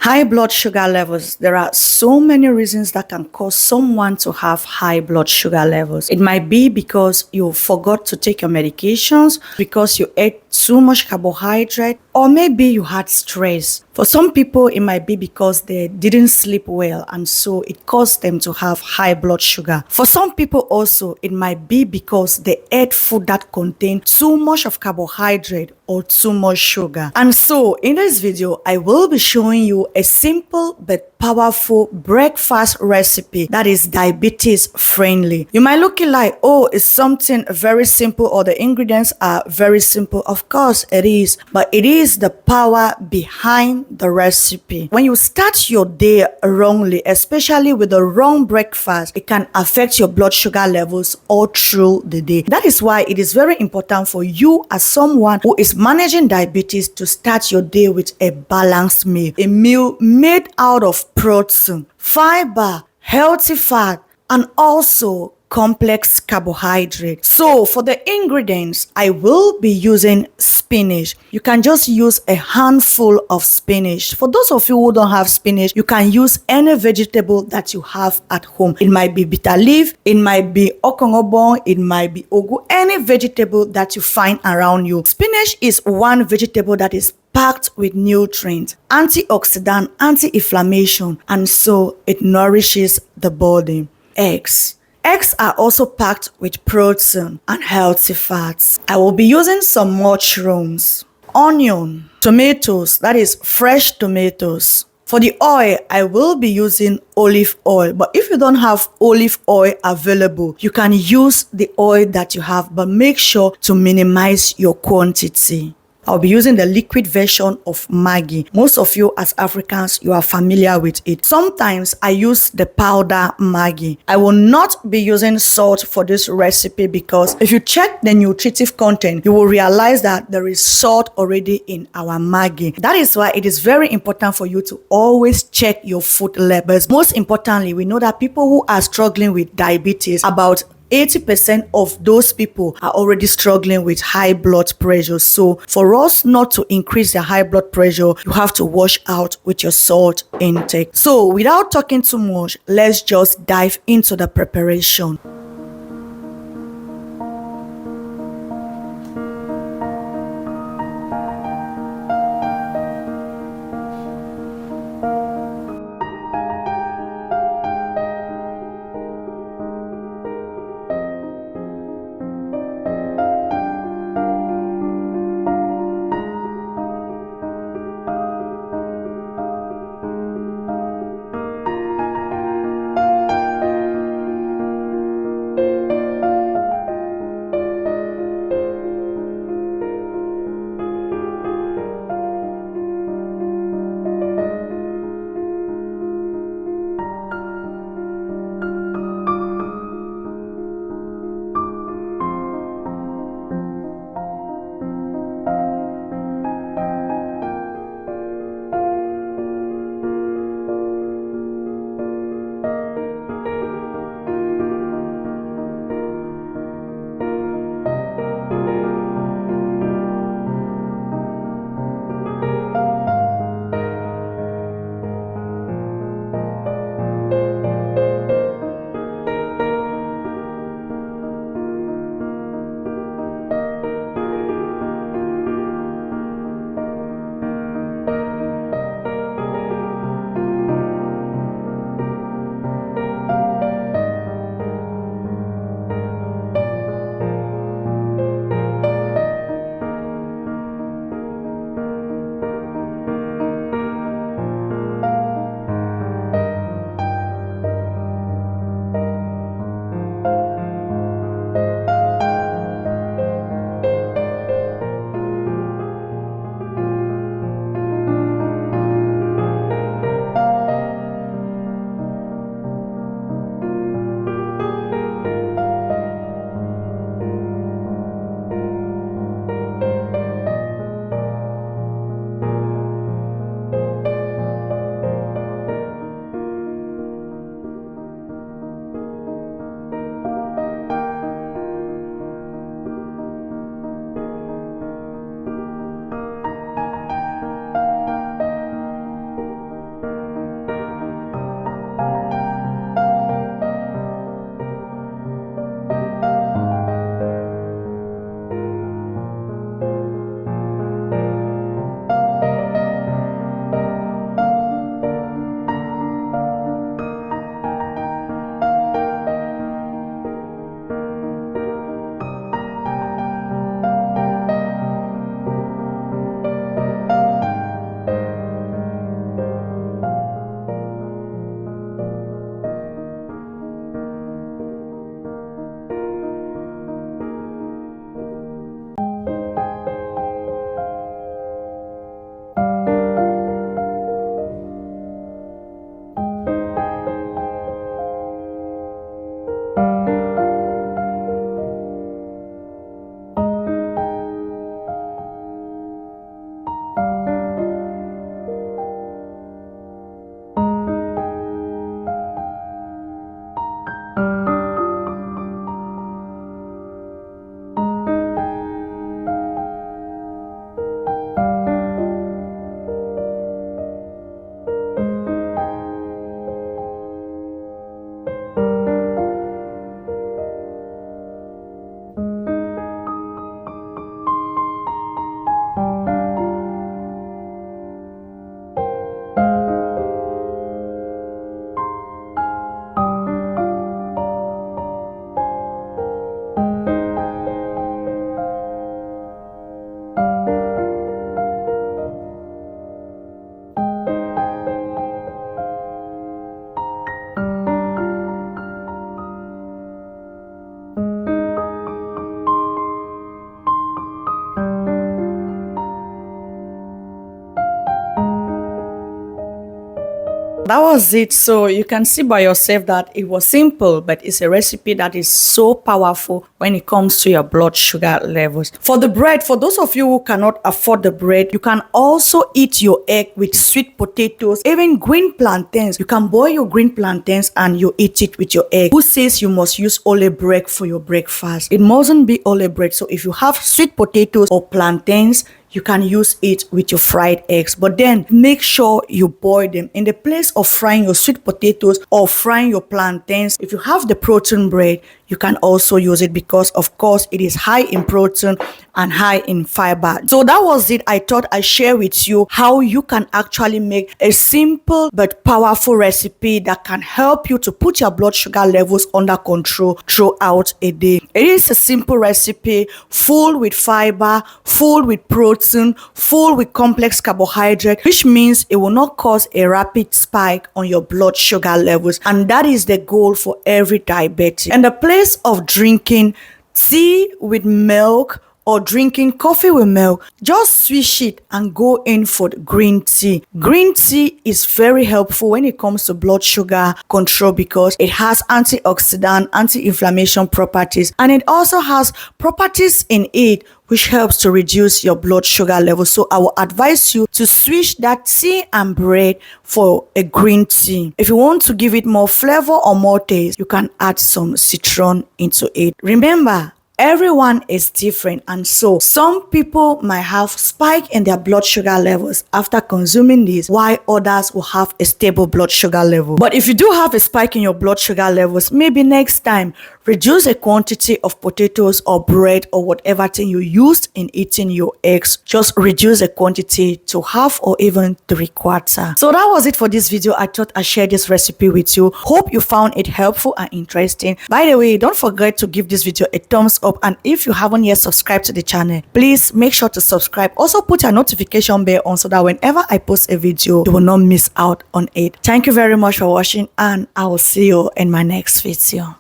High blood sugar levels. There are so many reasons that can cause someone to have high blood sugar levels. It might be because you forgot to take your medications, because you ate too much carbohydrate, or maybe you had stress. For some people, it might be because they didn't sleep well and so it caused them to have high blood sugar. For some people also, it might be because they ate food that contained too much of carbohydrate or too much sugar. And so in this video, I will be showing you a simple but powerful breakfast recipe that is diabetes friendly. You might look it like, oh, it's something very simple or the ingredients are very simple. Of course it is, but it is the power behind the recipe. When you start your day wrongly, especially with the wrong breakfast, it can affect your blood sugar levels all through the day. That is why it is very important for you as someone who is managing diabetes to start your day with a balanced meal. A meal made out of protein, fiber, healthy fat, and also complex carbohydrate. So for the ingredients, I will be using spinach. You can just use a handful of spinach. For those of you who don't have spinach, you can use any vegetable that you have at home. It might be bitter leaf, it might be okongobon, it might be ogu, any vegetable that you find around you. Spinach is one vegetable that is packed with nutrients, antioxidant, anti-inflammation, and so it nourishes the body. Eggs. Eggs are also packed with protein and healthy fats. I will be using some mushrooms, onion, tomatoes, that is fresh tomatoes. For the oil, I will be using olive oil, but if you don't have olive oil available, you can use the oil that you have, but make sure to minimize your quantity. I'll be using the liquid version of Maggi. Most of you as Africans, you are familiar with it. Sometimes I use the powder Maggi. I will not be using salt for this recipe because if you check the nutritive content, you will realize that there is salt already in our Maggi. That is why it is very important for you to always check your food labels. Most importantly, we know that people who are struggling with diabetes, about 80% of those people are already struggling with high blood pressure. So for us not to increase the high blood pressure, you have to watch out with your salt intake. So without talking too much, let's just dive into the preparation. that was it. So you can see by yourself that it was simple, but it's a recipe that is so powerful when it comes to your blood sugar levels. For the bread, for those of you who cannot afford the bread, you can also eat your egg with sweet potatoes, even green plantains. You can boil your green plantains and you eat it with your egg. Who says you must use olive bread for your breakfast? It mustn't be olive bread. So if you have sweet potatoes or plantains, you can use it with your fried eggs, but then make sure you boil them. In the place of frying your sweet potatoes or frying your plantains, if you have the protein bread, you can also use it because, of course, it is high in protein and high in fiber. So that was it. I thought I'd share with you how you can actually make a simple but powerful recipe that can help you to put your blood sugar levels under control throughout a day. It is a simple recipe, full with fiber, full with protein, full with complex carbohydrate, which means it will not cause a rapid spike on your blood sugar levels. And that is the goal for every diabetic. In the place of drinking tea with milk or drinking coffee with milk, just switch it and go in for the green tea. Green tea is very helpful when it comes to blood sugar control because it has antioxidant, anti-inflammation properties, and it also has properties in it which helps to reduce your blood sugar level. So I will advise you to switch that tea and bread for a green tea. If you want to give it more flavor or more taste, you can add some citron into it. Remember, everyone is different, and so some people might have spike in their blood sugar levels after consuming this, while others will have a stable blood sugar level. But if you do have a spike in your blood sugar levels, maybe next time reduce the quantity of potatoes or bread or whatever thing you used in eating your eggs. Just reduce the quantity to half or even 3/4. So that was it for this video. I thought I'd share this recipe with you. Hope you found it helpful and interesting. By the way, don't forget to give this video a thumbs up, and if you haven't yet subscribed to the channel, please make sure to subscribe. Also put your notification bell on so that whenever I post a video, you will not miss out on it. Thank you very much for watching, and I will see you in my next video.